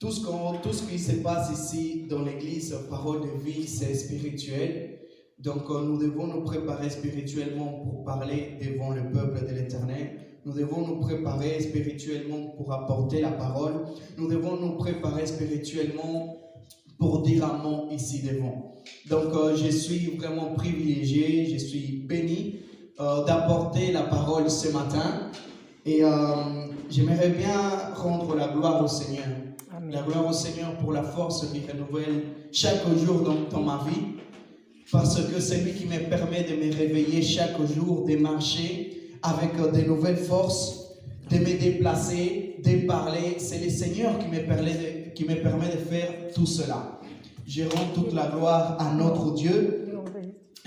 tout ce qui se passe ici dans l'église, parole de vie, c'est spirituel. Donc nous devons nous préparer spirituellement pour parler devant le peuple de l'Éternel. Nous devons nous préparer spirituellement pour apporter la parole. Nous devons nous préparer spirituellement pour dire un mot ici devant. Donc je suis vraiment privilégié, je suis béni d'apporter la parole ce matin. Et j'aimerais bien rendre la gloire au Seigneur. Amen. La gloire au Seigneur pour la force qu'il renouvelle chaque jour dans ma vie. Parce que c'est lui qui me permet de me réveiller chaque jour, de marcher avec de nouvelles forces, de me déplacer, de parler. C'est le Seigneur qui me permet de faire tout cela. Je rends toute la gloire à notre Dieu.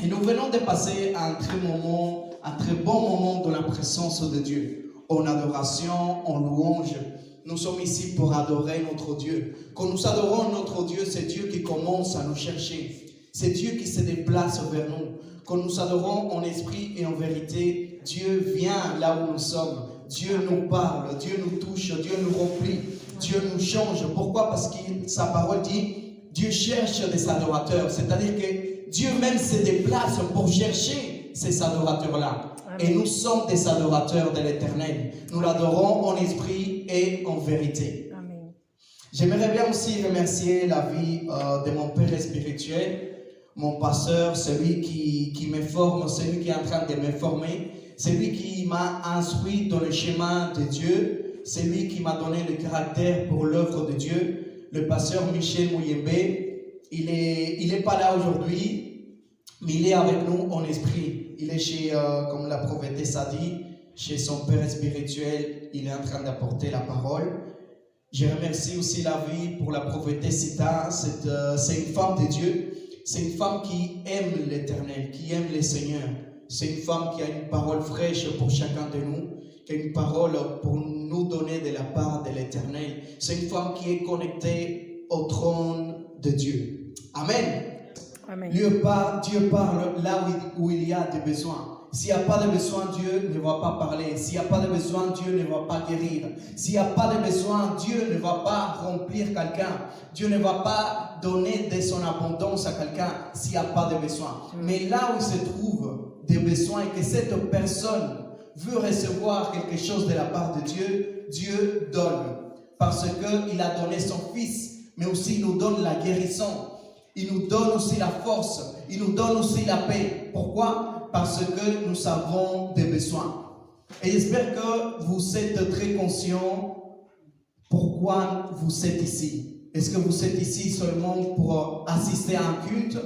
Et nous venons de passer un très bon moment dans la présence de Dieu. En adoration, en louange. Nous sommes ici pour adorer notre Dieu. Quand nous adorons notre Dieu, c'est Dieu qui commence à nous chercher. C'est Dieu qui se déplace vers nous. Quand nous adorons en esprit et en vérité, Dieu vient là où nous sommes. Dieu nous parle, Dieu nous touche, Dieu nous remplit, Dieu nous change. Pourquoi? Parce que sa parole dit, Dieu cherche des adorateurs. C'est-à-dire que Dieu même se déplace pour chercher ces adorateurs-là. Et nous sommes des adorateurs de l'Éternel. Nous l'adorons en esprit et en vérité. Amen. J'aimerais bien aussi remercier la vie de mon père spirituel, mon pasteur, celui qui me forme, celui qui est en train de me former, celui qui m'a instruit dans le chemin de Dieu, celui qui m'a donné le caractère pour l'œuvre de Dieu, le pasteur Michel Mouyembe. Il est pas là aujourd'hui, mais il est avec nous en esprit. Il est chez, comme la prophétesse a dit, chez son père spirituel. Il est en train d'apporter la parole. Je remercie aussi la vie pour la prophétesse Sita. C'est une femme de Dieu. C'est une femme qui aime l'Éternel, qui aime le Seigneur. C'est une femme qui a une parole fraîche pour chacun de nous, qui a une parole pour nous donner de la part de l'Éternel. C'est une femme qui est connectée au trône de Dieu. Amen. Amen. Dieu parle là où il y a des besoins. S'il n'y a pas de besoin, Dieu ne va pas parler. S'il n'y a pas de besoin, Dieu ne va pas guérir. S'il n'y a pas de besoin, Dieu ne va pas remplir quelqu'un. Dieu ne va pas donner de son abondance à quelqu'un s'il n'y a pas de besoin. Mais là où il se trouve des besoins et que cette personne veut recevoir quelque chose de la part de Dieu, Dieu donne. Parce qu'il a donné son Fils, mais aussi il nous donne la guérison. Il nous donne aussi la force. Il nous donne aussi la paix. Pourquoi? Parce que nous avons des besoins. Et j'espère que vous êtes très conscients pourquoi vous êtes ici. Est-ce que vous êtes ici seulement pour assister à un culte?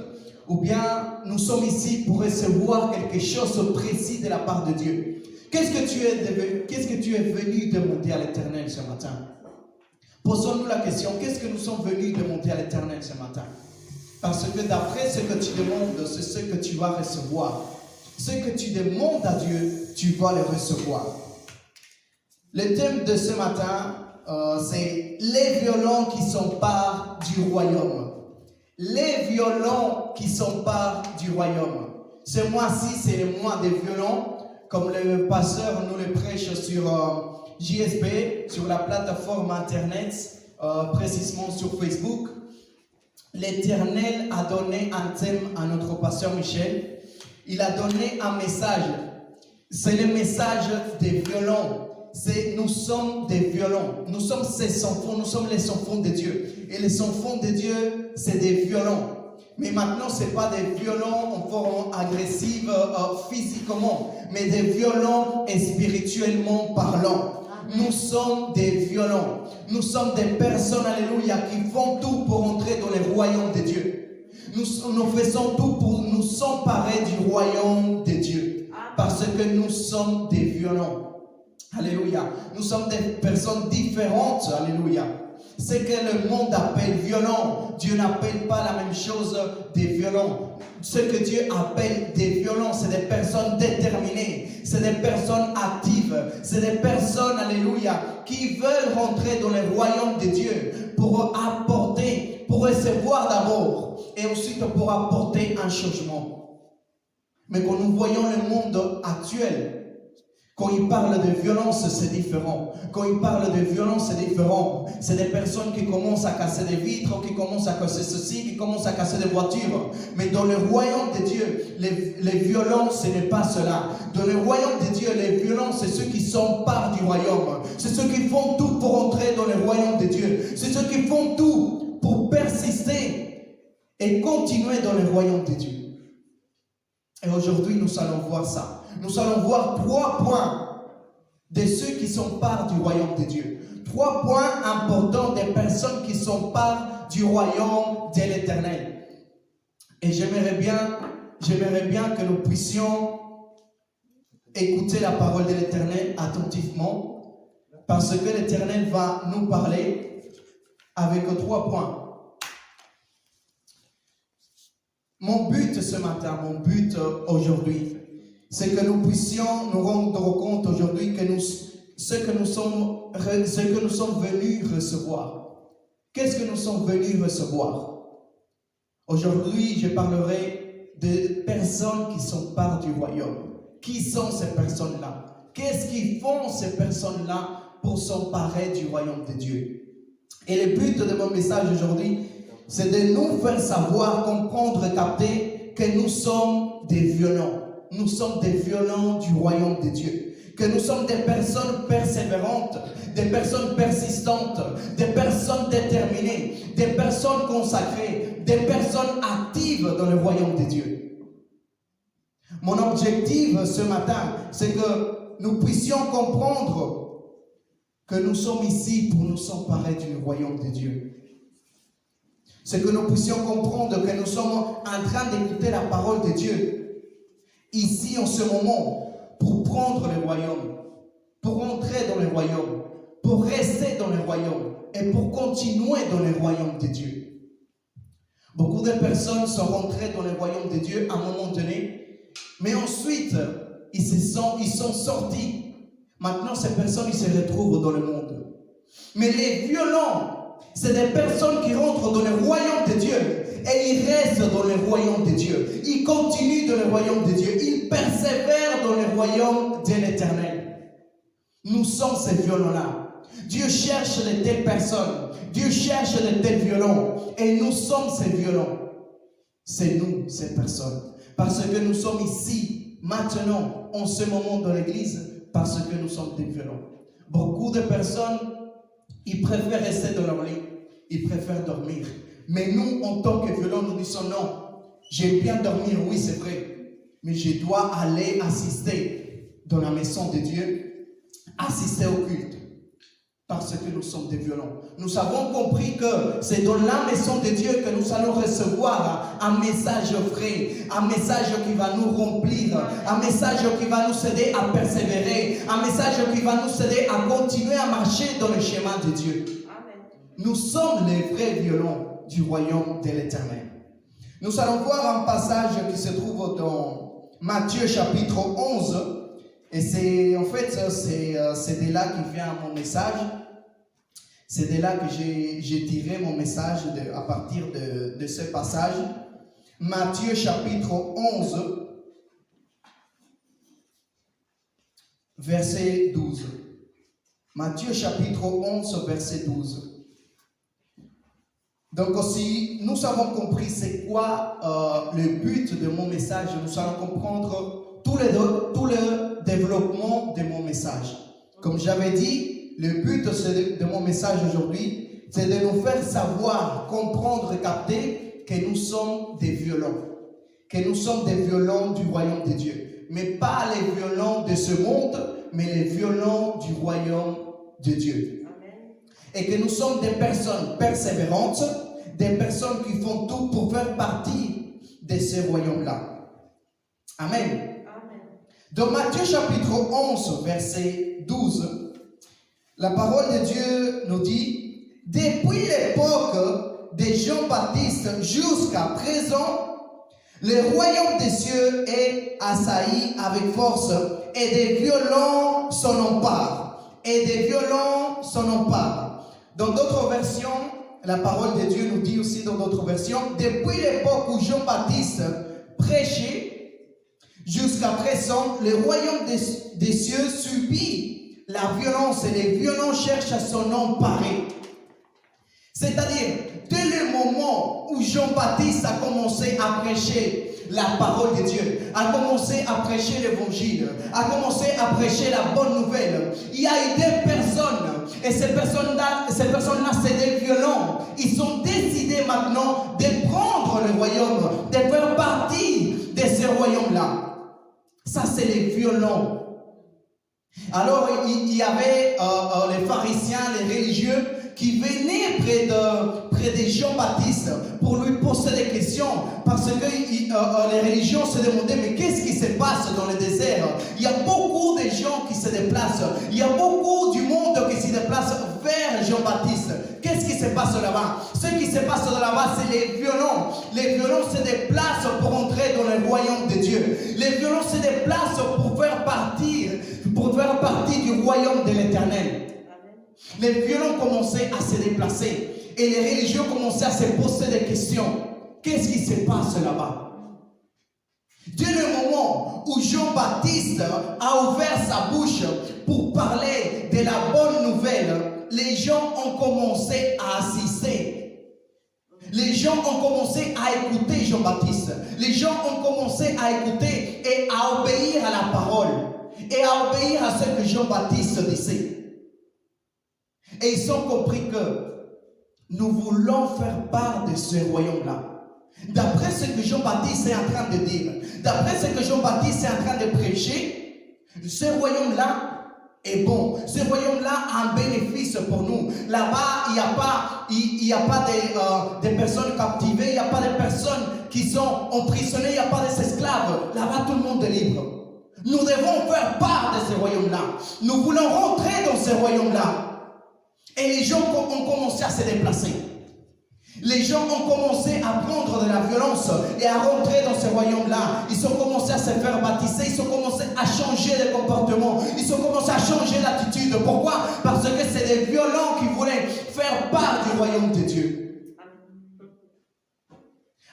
Ou bien nous sommes ici pour recevoir quelque chose de précis de la part de Dieu? Qu'est-ce que tu es venu demander à l'Éternel ce matin? Posons-nous la question, qu'est-ce que nous sommes venus demander à l'Éternel ce matin? Parce que d'après ce que tu demandes, c'est ce que tu vas recevoir. Ce que tu demandes à Dieu, tu vas le recevoir. Le thème de ce matin, c'est les violents qui s'emparent du royaume. Les violents qui s'emparent du royaume. Ce mois-ci, c'est le mois des violents, comme le pasteur nous le prêche sur JSB, sur la plateforme internet, précisément sur Facebook. L'Éternel a donné un thème à notre pasteur Michel. Il a donné un message. C'est le message des violents. Nous sommes des violents. Nous sommes ses enfants. Nous sommes les enfants de Dieu. Et les enfants de Dieu, c'est des violents. Mais maintenant, ce n'est pas des violents en forme agressive physiquement, mais des violents spirituellement parlant. Nous sommes des violents. Nous sommes des personnes, alléluia, qui font tout pour entrer dans le royaume de Dieu. Nous faisons tout pour nous emparer du royaume de Dieu. Parce que nous sommes des violents. Alléluia. Nous sommes des personnes différentes. Alléluia. Ce que le monde appelle violent, Dieu n'appelle pas la même chose des violents. Ce que Dieu appelle des violents, c'est des personnes déterminées, c'est des personnes actives, c'est des personnes, alléluia, qui veulent rentrer dans le royaume de Dieu pour apporter, pour recevoir d'abord et ensuite pour apporter un changement. Mais quand nous voyons le monde actuel, Quand il parle de violence, c'est différent. Quand il parle de violence, c'est différent. C'est des personnes qui commencent à casser des vitres, qui commencent à casser ceci, qui commencent à casser des voitures. Mais dans le royaume de Dieu, les violences, ce n'est pas cela. Dans le royaume de Dieu, les violences, c'est ceux qui s'emparent du royaume. C'est ceux qui font tout pour entrer dans le royaume de Dieu. C'est ceux qui font tout pour persister et continuer dans le royaume de Dieu. Et aujourd'hui, nous allons voir ça. Nous allons voir 3 points de ceux qui s'emparent du royaume de Dieu. 3 points importants des personnes qui s'emparent du royaume de l'Éternel. Et j'aimerais bien que nous puissions écouter la parole de l'Éternel attentivement, parce que l'Éternel va nous parler avec 3 points. Mon but ce matin, mon but aujourd'hui, c'est que nous puissions nous rendre compte aujourd'hui que ce que nous sommes venus recevoir. Qu'est-ce que nous sommes venus recevoir? Aujourd'hui, je parlerai de personnes qui s'emparent du royaume. Qui sont ces personnes-là? Qu'est-ce qu'ils font ces personnes-là pour s'emparer du royaume de Dieu? Et le but de mon message aujourd'hui, c'est de nous faire savoir, comprendre, capter que nous sommes des violents. Nous sommes des violents du royaume de Dieu. Que nous sommes des personnes persévérantes, des personnes persistantes, des personnes déterminées, des personnes consacrées, des personnes actives dans le royaume de Dieu. Mon objectif ce matin, c'est que nous puissions comprendre que nous sommes ici pour nous emparer du royaume de Dieu. C'est que nous puissions comprendre que nous sommes en train d'écouter la parole de Dieu ici en ce moment pour prendre le royaume, pour entrer dans le royaume, pour rester dans le royaume et pour continuer dans le royaume de Dieu. Beaucoup de personnes sont rentrées dans le royaume de Dieu à un moment donné, mais ensuite ils sont sortis. Maintenant ces personnes ils se retrouvent dans le monde. Mais les violents, c'est des personnes qui rentrent dans le royaume de Dieu et ils restent dans le royaume de Dieu. Ils continuent dans le royaume de Dieu. Ils persévèrent dans le royaume de l'Éternel. Nous sommes ces violents-là. Dieu cherche de telles personnes. Dieu cherche de tels violents. Et nous sommes ces violents. C'est nous, ces personnes. Parce que nous sommes ici, maintenant, en ce moment dans l'église, parce que nous sommes des violents. Beaucoup de personnes, ils préfèrent rester dans leur lit. Ils préfèrent dormir. Mais nous, en tant que violents, nous disons non. J'aime bien dormir, oui, c'est vrai. Mais je dois aller assister dans la maison de Dieu, assister au culte. Parce que nous sommes des violents. Nous avons compris que c'est dans la maison de Dieu que nous allons recevoir un message frais, un message qui va nous remplir, un message qui va nous aider à persévérer, un message qui va nous aider à continuer à marcher dans le chemin de Dieu. Amen. Nous sommes les vrais violents du royaume de l'Éternel. Nous allons voir un passage qui se trouve dans Matthieu chapitre 11. Et c'est de là qui vient mon message. C'est de là que j'ai tiré mon message à partir de ce passage. Matthieu chapitre 11, verset 12. Matthieu chapitre 11, verset 12. Donc si nous avons compris c'est quoi le but de mon message, nous allons comprendre tout le développement de mon message. Comme j'avais dit, le but de mon message aujourd'hui, c'est de nous faire savoir, comprendre, capter que nous sommes des violents. Que nous sommes des violents du royaume de Dieu. Mais pas les violents de ce monde, mais les violents du royaume de Dieu. Amen. Et que nous sommes des personnes persévérantes, des personnes qui font tout pour faire partie de ce royaume-là. Amen. Dans Matthieu chapitre 11, verset 12, la parole de Dieu nous dit « Depuis l'époque de Jean-Baptiste jusqu'à présent, le royaume des cieux est assailli avec force et des violents s'en emparent. Et des violents s'en emparent. » Dans d'autres versions, la parole de Dieu nous dit aussi dans d'autres versions « Depuis l'époque où Jean-Baptiste prêchait, Jusqu'à présent, le royaume des cieux subit la violence et les violents cherchent à s'en emparer. C'est-à-dire, dès le moment où Jean-Baptiste a commencé à prêcher la parole de Dieu, a commencé à prêcher l'évangile, a commencé à prêcher la bonne nouvelle, il y a eu des personnes, et ces personnes-là, c'est des violents. Ils ont décidé maintenant de prendre le royaume, de faire partie de ce royaume-là. Ça, c'est les violents. Alors, il y avait les pharisiens, les religieux, qui venaient près de Jean-Baptiste pour lui poser des questions, parce que les religions se demandaient, mais qu'est-ce qui se passe dans le désert? Il y a beaucoup de gens qui se déplacent, il y a beaucoup du monde qui se déplace vers Jean-Baptiste. Qu'est-ce qui se passe là-bas? Ce qui se passe là-bas, c'est les violents. Les violents se déplacent pour entrer dans le royaume de Dieu. Les violents se déplacent pour faire partie du royaume de l'Éternel. Les violents commençaient à se déplacer et les religieux commençaient à se poser des questions. Qu'est-ce qui se passe là-bas? Dès le moment où Jean-Baptiste a ouvert sa bouche pour parler de la bonne nouvelle, les gens ont commencé à assister. Les gens ont commencé à écouter Jean-Baptiste. Les gens ont commencé à écouter et à obéir à la parole et à obéir à ce que Jean-Baptiste disait. Et ils ont compris que nous voulons faire part de ce royaume-là. D'après ce que Jean-Baptiste est en train de dire, d'après ce que Jean-Baptiste est en train de prêcher, ce royaume-là est bon. Ce royaume-là a un bénéfice pour nous. Là-bas, il n'y a pas des personnes captivées, il n'y a pas de personnes qui sont emprisonnées, il n'y a pas d'esclaves. Là-bas, tout le monde est libre. Nous devons faire part de ce royaume-là. Nous voulons rentrer dans ce royaume-là. Et les gens ont commencé à se déplacer. Les gens ont commencé à prendre de la violence et à rentrer dans ce royaume-là. Ils ont commencé à se faire baptiser. Ils ont commencé à changer de comportement. Ils ont commencé à changer d'attitude. Pourquoi? Parce que c'est des violents qui voulaient faire part du royaume de Dieu.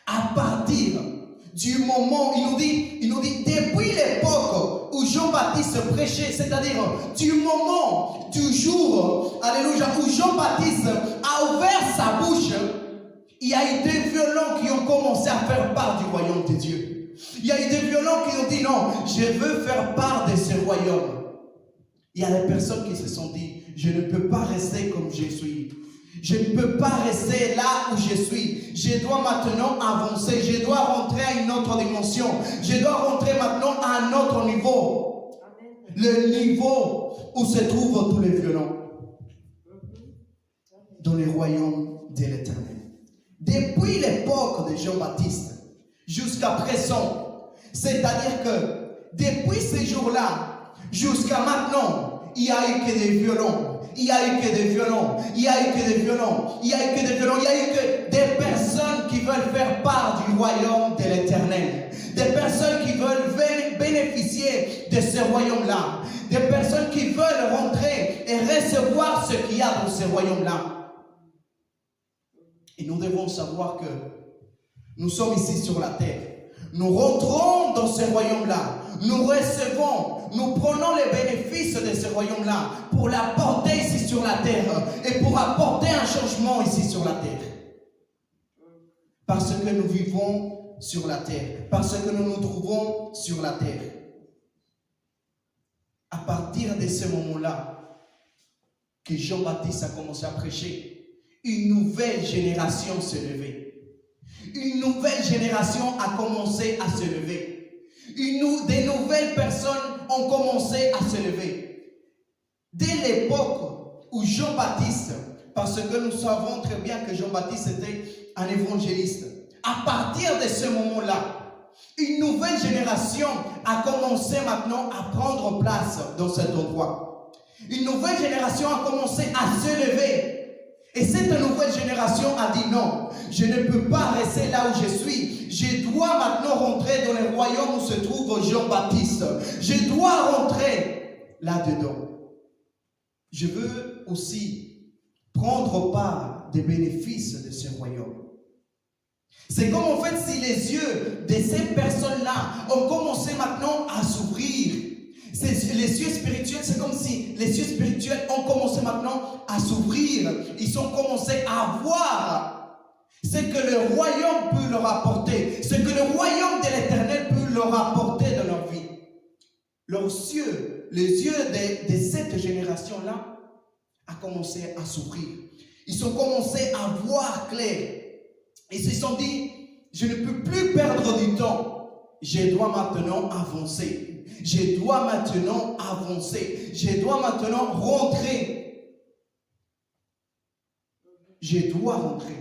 À partir du moment, il nous dit depuis l'époque où Jean-Baptiste prêchait, c'est-à-dire du moment, du jour, alléluia, où Jean-Baptiste a ouvert sa bouche, il y a eu des violents qui ont commencé à faire part du royaume de Dieu. Il y a eu des violents qui ont dit non, je veux faire part de ce royaume. Il y a des personnes qui se sont dit, je ne peux pas rester comme je suis. Je ne peux pas rester là où je suis. Je dois maintenant avancer. Je dois rentrer à une autre dimension. Je dois rentrer maintenant à un autre niveau. Amen. Le niveau où se trouvent tous les violents. Dans le royaume de l'Éternel. Depuis l'époque de Jean-Baptiste jusqu'à présent, c'est-à-dire que depuis ces jours-là jusqu'à maintenant, il n'y a eu que des violents. Il n'y a eu que des violents, il n'y a eu que des violents, il n'y a eu que des violents, il n'y a eu que des personnes qui veulent faire part du royaume de l'Éternel. Des personnes qui veulent bénéficier de ce royaume-là. Des personnes qui veulent rentrer et recevoir ce qu'il y a dans ce royaume-là. Et nous devons savoir que nous sommes ici sur la terre. Nous rentrons dans ce royaume-là. Nous recevons, nous prenons les bénéfices de ce royaume-là pour l'apporter ici sur la terre et pour apporter un changement ici sur la terre. Parce que nous vivons sur la terre, parce que nous nous trouvons sur la terre. À partir de ce moment-là, que Jean-Baptiste a commencé à prêcher, une nouvelle génération s'est levée. Une nouvelle génération a commencé à se lever. Des nouvelles personnes ont commencé à se lever. Dès l'époque où Jean-Baptiste, parce que nous savons très bien que Jean-Baptiste était un évangéliste, à partir de ce moment-là, une nouvelle génération a commencé maintenant à prendre place dans cet endroit. Une nouvelle génération a commencé à se lever. Et cette nouvelle génération a dit non, je ne peux pas rester là où je suis. Je dois maintenant rentrer dans le royaume où se trouve Jean-Baptiste. Je dois rentrer là-dedans. Je veux aussi prendre part des bénéfices de ce royaume. C'est comme en fait si les yeux de ces personnes-là ont commencé maintenant à s'ouvrir. Les yeux spirituels, c'est comme si les yeux spirituels ont commencé maintenant à s'ouvrir. Ils ont commencé à voir ce que le royaume peut leur apporter, ce que le royaume de l'Éternel peut leur apporter dans leur vie. Leurs yeux, les yeux de cette génération-là, a commencé à s'ouvrir. Ils ont commencé à voir clair. Ils se sont dit, je ne peux plus perdre du temps. Je dois maintenant avancer. Je dois maintenant avancer. Je dois maintenant rentrer. Je dois rentrer.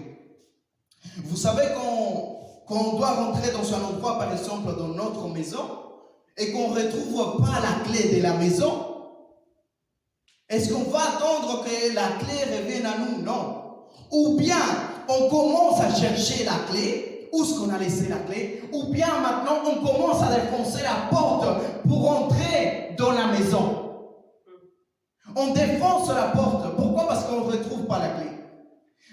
Vous savez quand on doit rentrer dans un endroit, par exemple dans notre maison, et qu'on ne retrouve pas la clé de la maison, est-ce qu'on va attendre que la clé revienne à nous? Non. Ou bien on commence à chercher la clé, où est-ce qu'on a laissé la clé, ou bien maintenant on commence à défoncer la porte pour entrer dans la maison. On défonce la porte. Pourquoi? Parce qu'on ne retrouve pas la clé.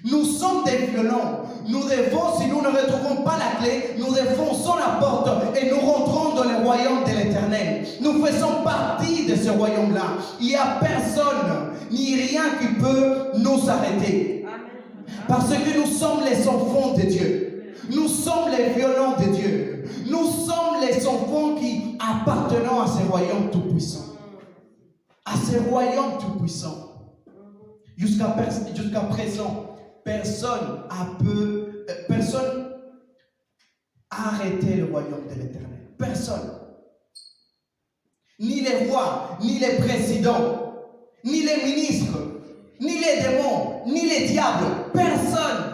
Nous sommes des violents. Nous devons, si nous ne retrouvons pas la clé, nous défonçons la porte et nous rentrons dans le royaume de l'Éternel. Nous faisons partie de ce royaume-là. Il n'y a personne ni rien qui peut nous arrêter. Parce que nous sommes les enfants de Dieu. Nous sommes les violents de Dieu. Nous sommes les enfants qui appartenent à ce royaume tout-puissant. À ce royaume tout-puissant. Jusqu'à présent, personne a arrêté le royaume de l'Éternel. Personne. Ni les rois, ni les présidents, ni les ministres, ni les démons, ni les diables. Personne.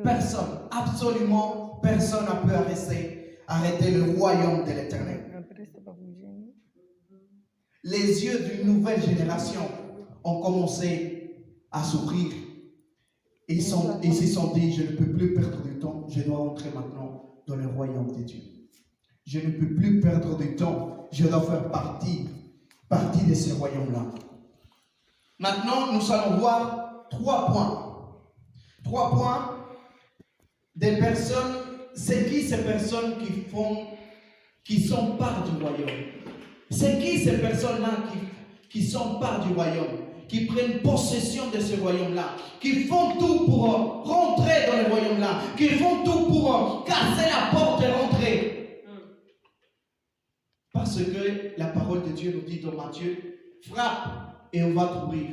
Personne. Absolument personne n'a pu arrêter le royaume de l'Éternel. Les yeux d'une nouvelle génération ont commencé à s'ouvrir. Ils se sont dit, je ne peux plus perdre du temps, je dois entrer maintenant dans le royaume de Dieu. Je ne peux plus perdre du temps, je dois faire partie de ce royaume-là. Maintenant, nous allons voir 3 points. 3 points des personnes, c'est qui ces personnes qui sont part du royaume? C'est qui ces personnes-là qui sont part du royaume? Qui prennent possession de ce royaume-là, qui font tout pour rentrer dans le royaume-là, qui font tout pour casser la porte et rentrer. Parce que la parole de Dieu nous dit dans Matthieu, frappe et on va t'ouvrir.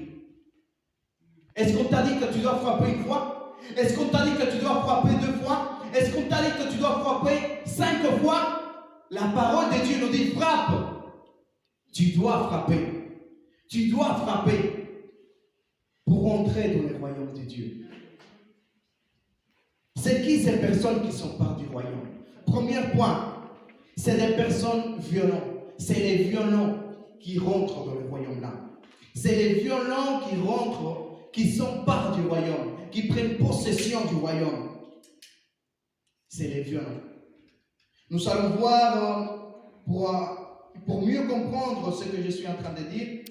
Est-ce qu'on t'a dit que tu dois frapper une fois? Est-ce qu'on t'a dit que tu dois frapper 2 fois? Est-ce qu'on t'a dit que tu dois frapper 5 fois? La parole de Dieu nous dit, frappe. Tu dois frapper. Tu dois frapper pour entrer dans le royaume de Dieu. C'est qui ces personnes qui sont part du royaume? Premier point, c'est des personnes violentes. C'est les violents qui rentrent dans le royaume-là. C'est les violents qui rentrent, qui sont part du royaume, qui prennent possession du royaume. C'est les violents. Nous allons voir, pour mieux comprendre ce que je suis en train de dire,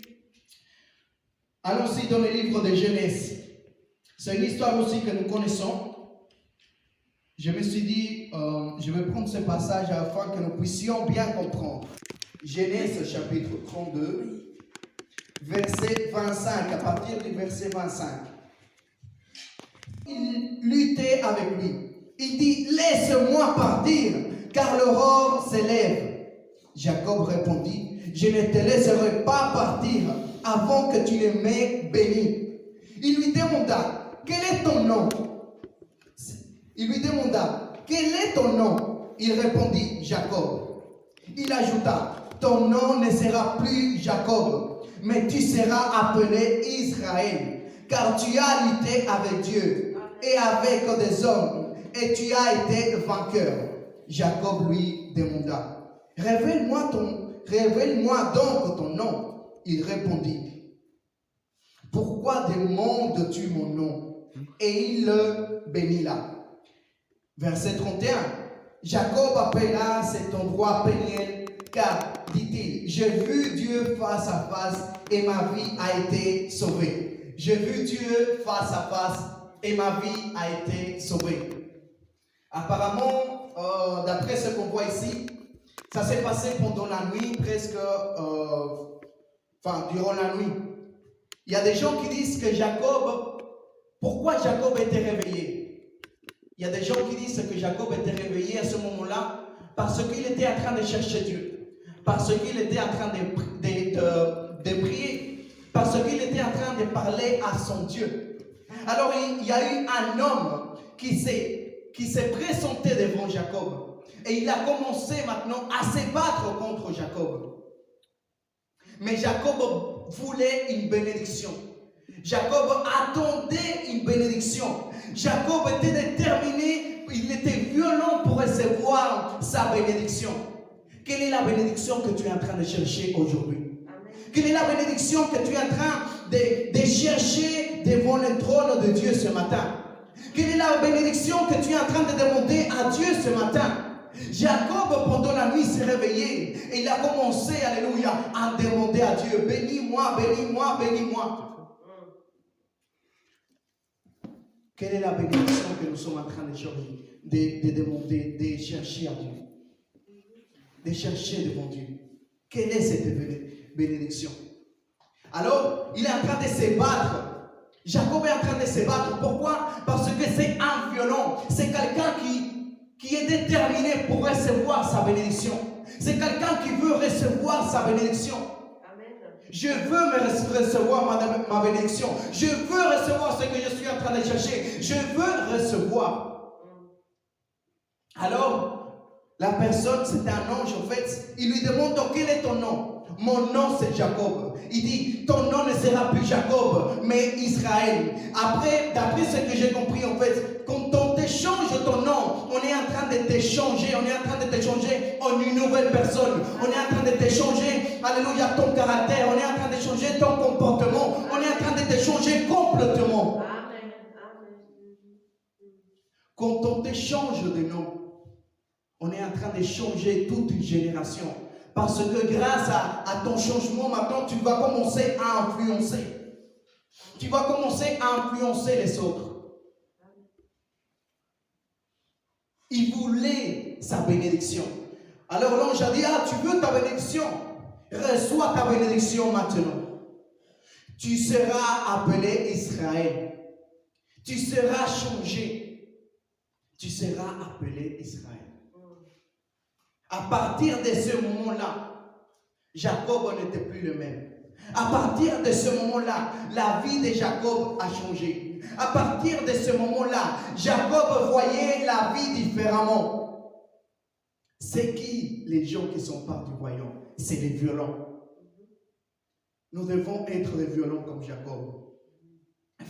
allons-y dans le livre de Genèse. C'est une histoire aussi que nous connaissons. Je me suis dit, je vais prendre ce passage afin que nous puissions bien comprendre. Genèse chapitre 32, verset 25, à partir du verset 25. Il luttait avec lui. Il dit, laisse-moi partir, car l'aurore s'élève. Jacob répondit, je ne te laisserai pas partir avant que tu ne m'aies béni. Il lui demanda, quel est ton nom? Il lui demanda, quel est ton nom? Il répondit, Jacob. Il ajouta, ton nom ne sera plus Jacob, mais tu seras appelé Israël, car tu as lutté avec Dieu et avec des hommes, et tu as été vainqueur. Jacob lui demanda, révèle-moi donc ton nom. Il répondit, pourquoi demandes-tu mon nom? Et il le bénit là. Verset 31. Jacob appela cet endroit Péniel, car, dit-il, j'ai vu Dieu face à face et ma vie a été sauvée. J'ai vu Dieu face à face et ma vie a été sauvée. Apparemment, d'après ce qu'on voit ici, ça s'est passé pendant la nuit, presque, durant la nuit. Il y a des gens qui disent que Jacob, pourquoi Jacob était réveillé? Il y a des gens qui disent que Jacob était réveillé à ce moment-là parce qu'il était en train de chercher Dieu, parce qu'il était en train de prier, parce qu'il était en train de parler à son Dieu. Alors il y a eu un homme qui s'est présenté devant Jacob et il a commencé maintenant à se battre contre Jacob. Mais Jacob voulait une bénédiction. Jacob attendait une bénédiction. Jacob était déterminé, il était violent pour recevoir sa bénédiction. Quelle est la bénédiction que tu es en train de chercher aujourd'hui? Quelle est la bénédiction que tu es en train de chercher devant le trône de Dieu ce matin? Quelle est la bénédiction que tu es en train de demander à Dieu ce matin? Jacob, pendant la nuit, s'est réveillé et il a commencé, alléluia, à demander à Dieu: bénis-moi, bénis-moi, bénis-moi. Quelle est la bénédiction que nous sommes en train de chercher, de demander, de chercher à Dieu? De chercher devant Dieu. Quelle est cette bénédiction? Alors, il est en train de se battre. Jacob est en train de se battre. Pourquoi? Parce que c'est un violent. C'est quelqu'un qui est déterminé pour recevoir sa bénédiction. C'est quelqu'un qui veut recevoir sa bénédiction. Je veux recevoir ma bénédiction. Je veux recevoir ce que je suis en train de chercher. Je veux recevoir. Alors, la personne, c'est un ange en fait. Il lui demande: donc, quel est ton nom? Mon nom, c'est Jacob. Il dit: ton nom ne sera plus Jacob, mais Israël. Après, d'après ce que j'ai compris en fait, quand on t'échange ton nom, on est en train de t'échanger, en une nouvelle personne. On est en train de t'échanger, alléluia, ton caractère. On est en train de changer ton comportement. On est en train de t'échanger complètement. Amen. Quand on t'échange de nom, on est en train de changer toute une génération. Parce que grâce à ton changement, maintenant, tu vas commencer à influencer. Tu vas commencer à influencer les autres. Il voulait sa bénédiction. Alors l'ange a dit: ah, tu veux ta bénédiction? Reçois ta bénédiction maintenant. Tu seras appelé Israël. Tu seras changé. Tu seras appelé Israël. À partir de ce moment-là, Jacob n'était plus le même. À partir de ce moment-là, la vie de Jacob a changé. À partir de ce moment-là, Jacob voyait la vie différemment. C'est qui les gens qui sont pas du royaume? C'est les violents. Nous devons être des violents comme Jacob.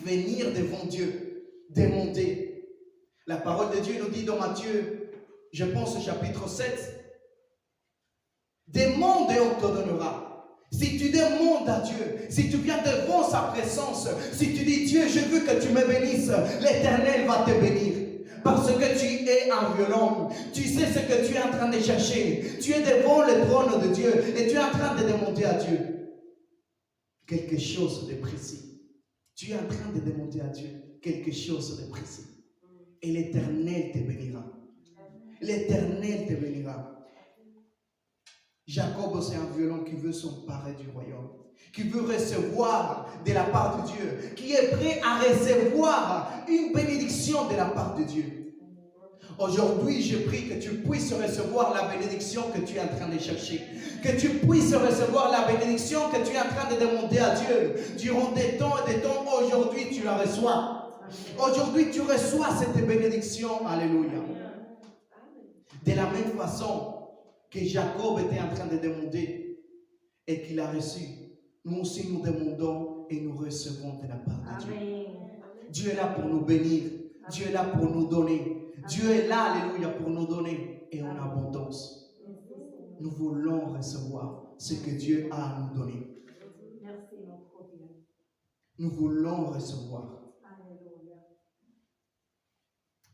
Venir devant Dieu, demander. La parole de Dieu nous dit dans Matthieu, je pense au chapitre 7, demande et on te donnera. Si tu demandes à Dieu, si tu viens devant sa présence, si tu dis: Dieu, je veux que tu me bénisses, l'Éternel va te bénir. Parce que tu es un violent. Tu sais ce que tu es en train de chercher. Tu es devant le trône de Dieu et tu es en train de demander à Dieu quelque chose de précis. Tu es en train de demander à Dieu quelque chose de précis. Et l'Éternel te bénira. L'Éternel te bénira. Jacob, c'est un violent qui veut s'emparer du royaume, qui veut recevoir de la part de Dieu, qui est prêt à recevoir une bénédiction de la part de Dieu. Aujourd'hui, je prie que tu puisses recevoir la bénédiction que tu es en train de chercher, que tu puisses recevoir la bénédiction que tu es en train de demander à Dieu. Durant des temps et des temps, aujourd'hui, tu la reçois. Aujourd'hui, tu reçois cette bénédiction. Alléluia. De la même façon que Jacob était en train de demander et qu'il a reçu, nous aussi nous demandons et nous recevons de la part de Dieu. Dieu est là pour nous bénir. Dieu est là pour nous donner. Dieu est là, alléluia, pour nous donner et en abondance. Nous voulons recevoir ce que Dieu a à nous donner. Nous voulons recevoir.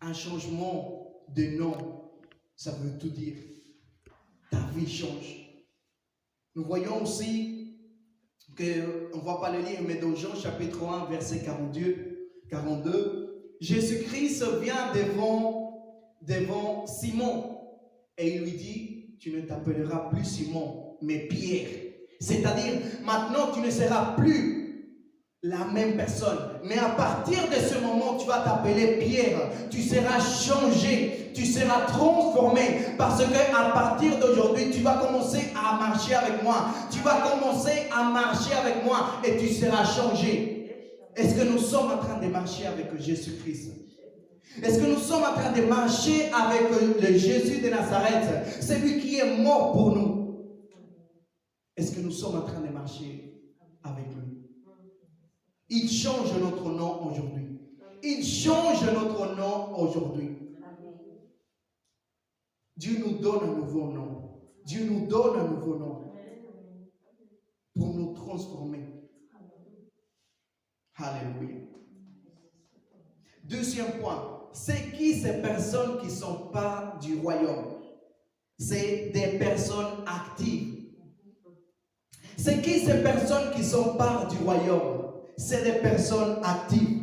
Un changement de nom, ça veut tout dire. Ta vie change. Nous voyons aussi que, on ne va pas le lire, mais dans Jean chapitre 1, verset 42, Jésus-Christ vient devant devant Simon. Et il lui dit, tu ne t'appelleras plus Simon, mais Pierre. C'est-à-dire, maintenant, tu ne seras plus la même personne. Mais à partir de ce moment, tu vas t'appeler Pierre. Tu seras changé, tu seras transformé. Parce qu'à partir d'aujourd'hui, tu vas commencer à marcher avec moi. Tu vas commencer à marcher avec moi et tu seras changé. Est-ce que nous sommes en train de marcher avec Jésus-Christ? Est-ce que nous sommes en train de marcher avec le Jésus de Nazareth, celui qui est mort pour nous? Est-ce que nous sommes en train de marcher avec lui? Il change notre nom aujourd'hui. Il change notre nom aujourd'hui. Dieu nous donne un nouveau nom. Dieu nous donne un nouveau nom pour nous transformer. Alléluia. Deuxième point. C'est qui ces personnes qui ne sont pas du royaume? C'est des personnes actives. C'est qui ces personnes qui ne sont pas du royaume? C'est des personnes actives.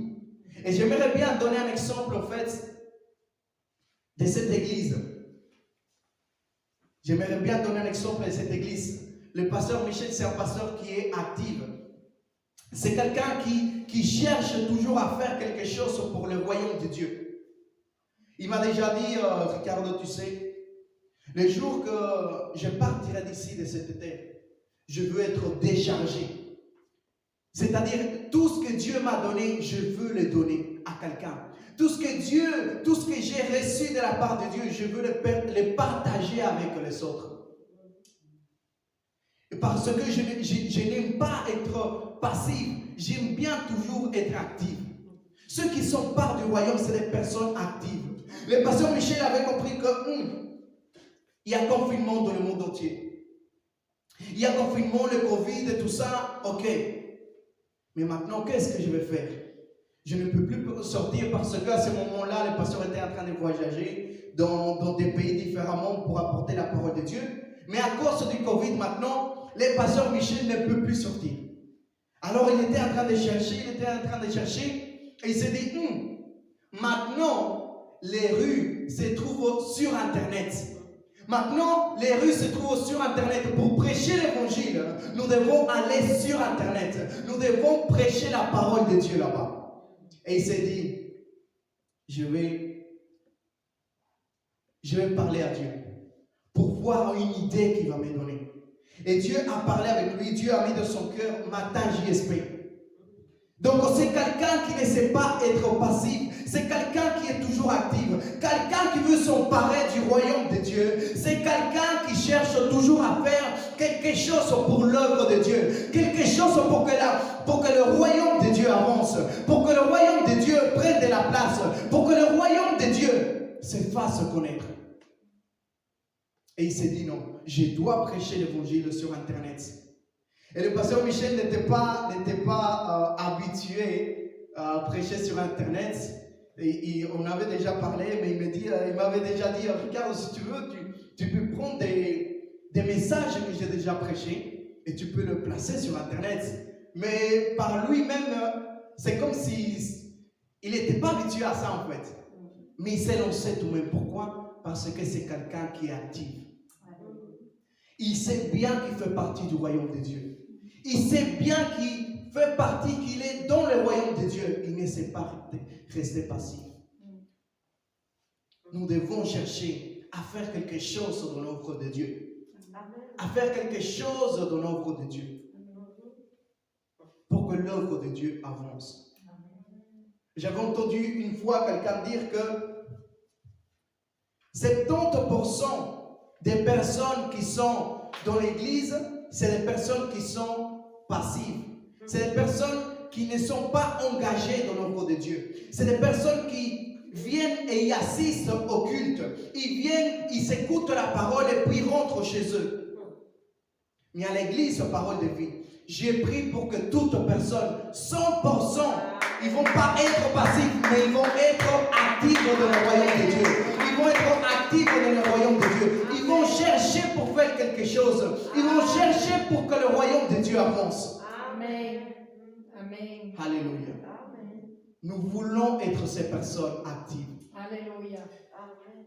Et j'aimerais bien donner un exemple en fait de cette église. J'aimerais bien donner un exemple de cette église. Le pasteur Michel, c'est un pasteur qui est actif. C'est quelqu'un qui cherche toujours à faire quelque chose pour le royaume de Dieu. Il m'a déjà dit, Ricardo, tu sais, le jour que je partirai d'ici de cet été, je veux être déchargé. C'est-à-dire, tout ce que Dieu m'a donné, je veux le donner à quelqu'un. Tout ce que j'ai reçu de la part de Dieu, je veux le partager avec les autres. Parce que je n'aime pas être passif, j'aime bien toujours être actif. Ceux qui sont part du royaume, c'est des personnes actives. Le pasteur Michel avait compris que il y a confinement dans le monde entier. Il y a confinement, le Covid et tout ça, ok. Mais maintenant, qu'est-ce que je vais faire? Je ne peux plus sortir parce qu'à ce moment-là, le pasteur était en train de voyager dans des pays différemment pour apporter la parole de Dieu. Mais à cause du Covid, maintenant, le pasteur Michel ne peut plus sortir. Alors, il était en train de chercher, et il s'est dit, maintenant, les rues se trouvent sur Internet. Maintenant, les rues se trouvent sur Internet. Pour prêcher l'évangile, nous devons aller sur Internet. Nous devons prêcher la parole de Dieu là-bas. Et il s'est dit, je vais parler à Dieu pour voir une idée qu'il va me donner. Et Dieu a parlé avec lui. Dieu a mis dans son cœur matin JSP. Donc c'est quelqu'un qui ne sait pas être passif. C'est quelqu'un qui est toujours actif. Quelqu'un qui veut s'emparer du royaume de Dieu. C'est quelqu'un qui cherche toujours à faire quelque chose pour l'œuvre de Dieu. Quelque chose pour que le royaume de Dieu avance. Pour que le royaume de Dieu prenne de la place. Pour que le royaume de Dieu se fasse connaître. Et il s'est dit non, je dois prêcher l'évangile sur Internet. Et le pasteur Michel n'était pas habitué à prêcher sur Internet. Et on avait déjà parlé, mais il m'avait déjà dit, Ricardo, si tu veux, tu peux prendre des messages que j'ai déjà prêchés et tu peux le placer sur Internet. Mais par lui-même, c'est comme si il n'était pas habitué à ça en fait. Mais il s'est lancé tout de même. Pourquoi? Parce que c'est quelqu'un qui est actif. Il sait bien qu'il fait partie du royaume de Dieu. Il sait bien qu'il fait partie, qu'il est dans le royaume de Dieu. Il ne sait pas rester passif. Nous devons chercher à faire quelque chose dans l'œuvre de Dieu. À faire quelque chose dans l'œuvre de Dieu. Pour que l'œuvre de Dieu avance. J'avais entendu une fois quelqu'un dire que 70% des personnes qui sont dans l'église, c'est des personnes qui sont passives. C'est des personnes qui ne sont pas engagées dans l'œuvre de Dieu. C'est des personnes qui viennent et y assistent au culte. Ils viennent, ils s'écoutent la parole et puis rentrent chez eux. Mais à l'église, parole de vie, j'ai prié pour que toute personne, 100%, ils ne vont pas être passifs, mais ils vont être actifs dans le royaume de Dieu. Ils vont être actifs dans le royaume de Dieu. Ils vont chercher pour faire quelque chose. Ils vont chercher pour que le royaume de Dieu avance. Amen. Amen. Alléluia. Amen. Nous voulons être ces personnes actives. Alléluia. Amen.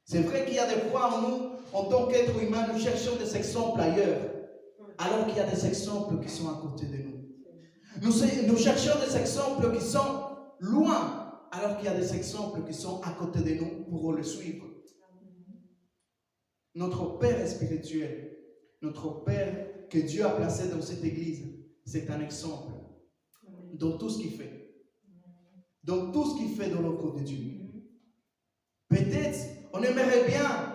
C'est vrai qu'il y a des fois où nous, en tant qu'êtres humains, nous cherchons des exemples ailleurs, alors qu'il y a des exemples qui sont à côté de nous. Nous cherchons des exemples qui sont loin, alors qu'il y a des exemples qui sont à côté de nous pour le suivre. Notre Père spirituel, notre Père que Dieu a placé dans cette église, c'est un exemple dans tout ce qu'il fait. Dans tout ce qu'il fait dans l'œuvre de Dieu. Peut-être, on aimerait bien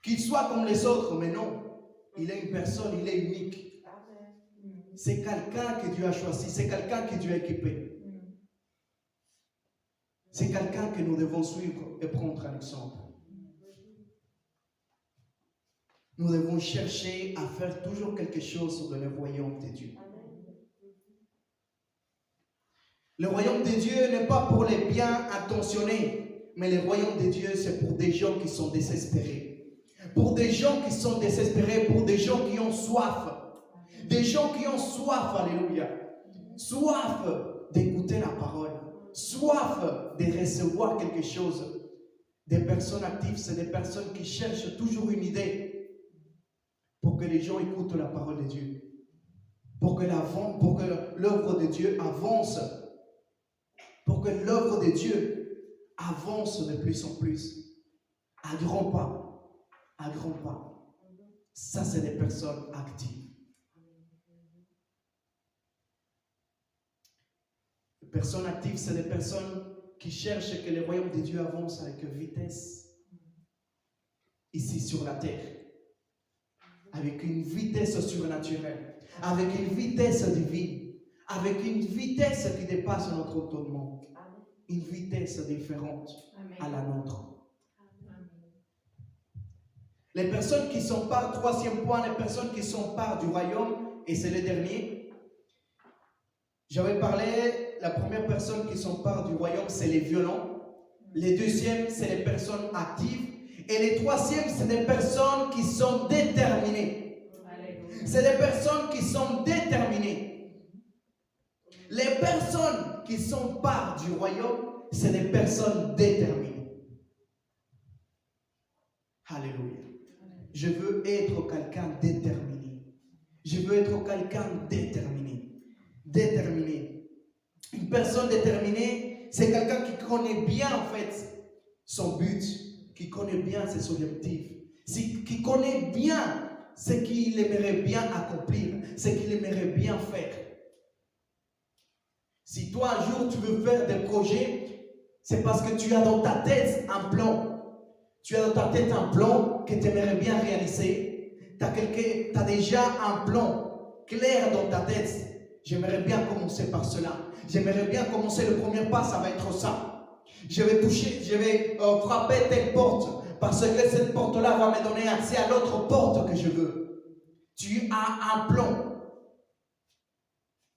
qu'il soit comme les autres, mais non. Il est une personne, il est unique. C'est quelqu'un que Dieu a choisi, c'est quelqu'un que Dieu a équipé. C'est quelqu'un que nous devons suivre et prendre un exemple. Nous devons chercher à faire toujours quelque chose dans le royaume de Dieu. Le royaume de Dieu n'est pas pour les bien intentionnés, mais le royaume de Dieu, c'est pour des gens qui sont désespérés. Pour des gens qui sont désespérés, pour des gens qui ont soif. Des gens qui ont soif, alléluia. Soif d'écouter la parole. Soif de recevoir quelque chose. Des personnes actives, c'est des personnes qui cherchent toujours une idée pour que les gens écoutent la parole de Dieu. Pour que l'œuvre de Dieu avance. Pour que l'œuvre de Dieu avance de plus en plus. À grands pas. À grands pas. Ça, c'est des personnes actives. Les personnes actives, c'est des personnes qui cherchent que le royaume de Dieu avance avec vitesse. Ici sur la terre. Avec une vitesse surnaturelle. Avec une vitesse divine. Avec une vitesse qui dépasse notre entendement. Une vitesse différente à la nôtre. Les personnes qui s'emparent, troisième point, les personnes qui s'emparent du royaume, et c'est le dernier. J'avais parlé, la première personne qui s'empare du royaume, c'est les violents. Les deuxièmes, c'est les personnes actives. Et les troisièmes, c'est des personnes qui sont déterminées. C'est des personnes qui sont déterminées. Les personnes qui s'emparent du royaume, c'est des personnes déterminées. Alléluia. Je veux être quelqu'un déterminé. Je veux être quelqu'un déterminé. Déterminé. Une personne déterminée, c'est quelqu'un qui connaît bien en fait son but, qui connaît bien ses objectifs, qui connaît bien ce qu'il aimerait bien accomplir, ce qu'il aimerait bien faire. Si toi un jour tu veux faire des projets, c'est parce que tu as dans ta tête un plan. Tu as dans ta tête un plan que tu aimerais bien réaliser. Tu as déjà un plan clair dans ta tête. J'aimerais bien commencer par cela. J'aimerais bien commencer, le premier pas, ça va être ça. Je vais frapper telle porte parce que cette porte-là va me donner accès à l'autre porte que je veux. Tu as un plan.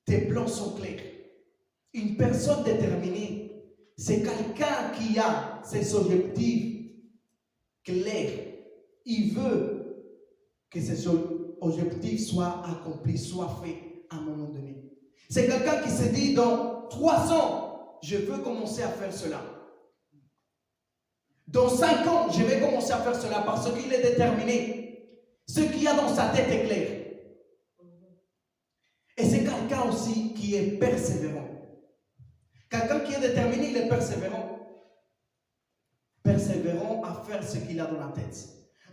Tes plans sont clairs. Une personne déterminée, c'est quelqu'un qui a ses objectifs clairs. Il veut que ses objectifs soient accomplis, soient faits à un moment donné. C'est quelqu'un qui se dit dans 3 ans, je veux commencer à faire cela. Dans 5 ans, je vais commencer à faire cela parce qu'il est déterminé. Ce qu'il y a dans sa tête est clair. Et c'est quelqu'un aussi qui est persévérant. Quelqu'un qui est déterminé, il est persévérant. Persévérant à faire ce qu'il a dans la tête.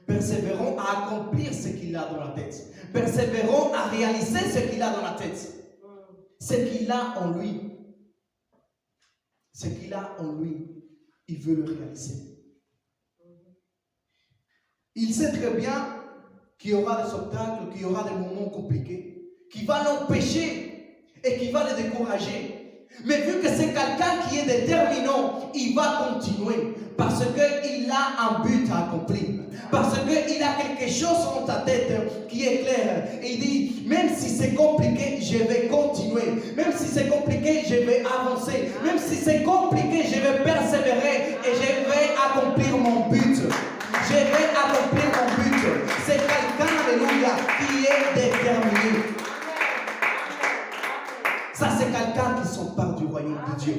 Persévérant à accomplir ce qu'il a dans la tête. Persévérant à réaliser ce qu'il a dans la tête. Ce qu'il a en lui. Ce qu'il a en lui, il veut le réaliser. Il sait très bien qu'il y aura des obstacles, qu'il y aura des moments compliqués, qui va l'empêcher et qui va le décourager. Mais vu que c'est quelqu'un qui est déterminant, il va continuer parce qu'il a un but à accomplir. Parce qu'il a quelque chose dans ta tête qui est clair. Et il dit, même si c'est compliqué, je vais continuer. Même si c'est compliqué, je vais avancer. Même si c'est compliqué, je vais persévérer et je vais accomplir mon but. Je vais accomplir mon but. C'est quelqu'un, alléluia, qui est déterminé. Ça, c'est quelqu'un qui s'empare du royaume de Dieu.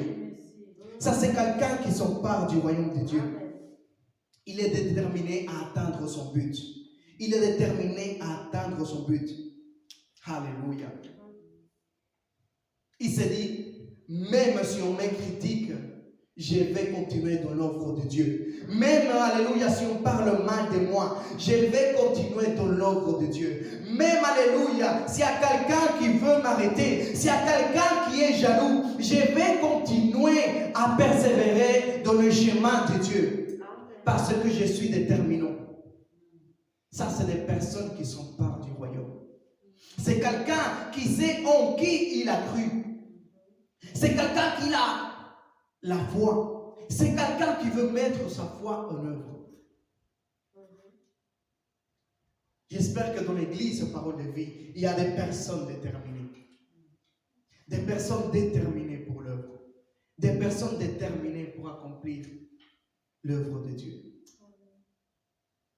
Ça, c'est quelqu'un qui s'empare du royaume de Dieu. Il est déterminé à atteindre son but. Il est déterminé à atteindre son but. Alléluia. Il s'est dit, même si on me critique, je vais continuer dans l'œuvre de Dieu. Même, alléluia, si on parle mal de moi, je vais continuer dans l'œuvre de Dieu. Même, alléluia, s'il y a quelqu'un qui veut m'arrêter, s'il y a quelqu'un qui est jaloux, je vais continuer à persévérer dans le chemin de Dieu. Parce que je suis déterminant. Ça, c'est des personnes qui sont part du royaume. C'est quelqu'un qui sait en qui il a cru. C'est quelqu'un qui a la foi. C'est quelqu'un qui veut mettre sa foi en œuvre. J'espère que dans l'église, Parole de Vie, il y a des personnes déterminées. Des personnes déterminées pour l'œuvre. Des personnes déterminées pour accomplir l'œuvre de Dieu.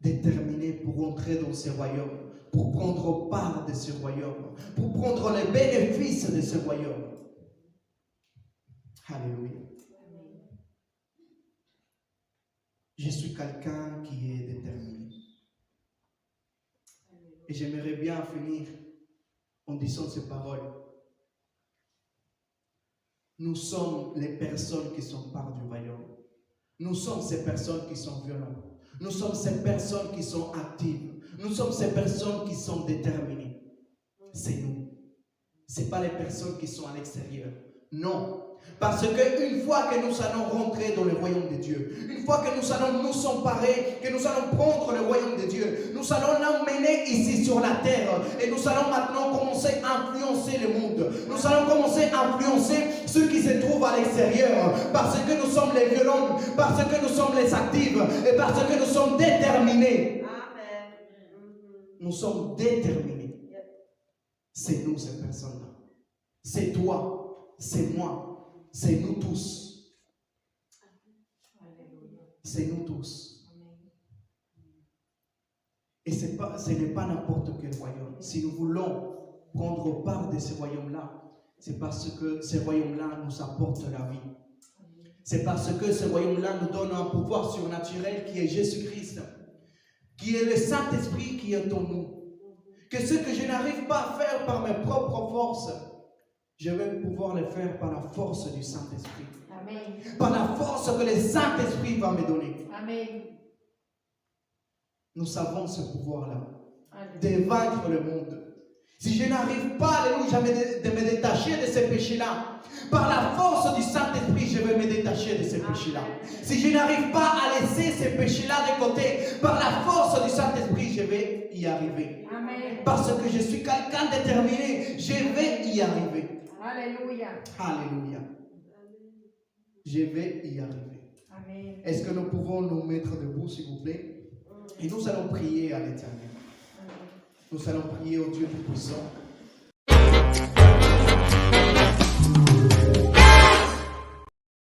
Déterminées pour entrer dans ce royaume, pour prendre part de ce royaume, pour prendre les bénéfices de ce royaume. Alléluia. Je suis quelqu'un qui est déterminé. Et j'aimerais bien finir en disant ces paroles. Nous sommes les personnes qui sont part du royaume. Nous sommes ces personnes qui sont violentes. Nous sommes ces personnes qui sont actives. Nous sommes ces personnes qui sont déterminées. C'est nous. Ce n'est pas les personnes qui sont à l'extérieur. Non. Parce qu'une fois que nous allons rentrer dans le royaume de Dieu, une fois que nous allons nous emparer, que nous allons prendre le royaume de Dieu, nous allons l'emmener ici sur la terre et nous allons maintenant commencer à influencer le monde. Nous allons commencer à influencer ceux qui se trouvent à l'extérieur parce que nous sommes les violents, parce que nous sommes les actifs et parce que nous sommes déterminés. Amen. Nous sommes déterminés. C'est nous ces personnes-là. C'est toi, c'est moi. C'est nous tous. C'est nous tous. Et ce n'est pas n'importe quel royaume. Si nous voulons prendre part de ce royaume-là, c'est parce que ce royaume-là nous apporte la vie. C'est parce que ce royaume-là nous donne un pouvoir surnaturel qui est Jésus-Christ, qui est le Saint-Esprit qui est en nous. Que ce que je n'arrive pas à faire par mes propres forces, je vais pouvoir le faire par la force du Saint-Esprit. Amen. Par la force que le Saint-Esprit va me donner. Amen. Nous avons ce pouvoir-là de vaincre le monde. Si je n'arrive pas, alléluia, de me détacher de ces péchés-là, par la force du Saint-Esprit, je vais me détacher de ces péchés-là. Si je n'arrive pas à laisser ces péchés-là de côté, par la force du Saint-Esprit, je vais y arriver. Amen. Parce que je suis quelqu'un déterminé, je vais y arriver. Alléluia. Alléluia. Je vais y arriver. Amen. Est-ce que nous pouvons nous mettre debout, s'il vous plaît? Et nous allons prier à l'Éternel. Nous allons prier au Dieu Tout-Puissant.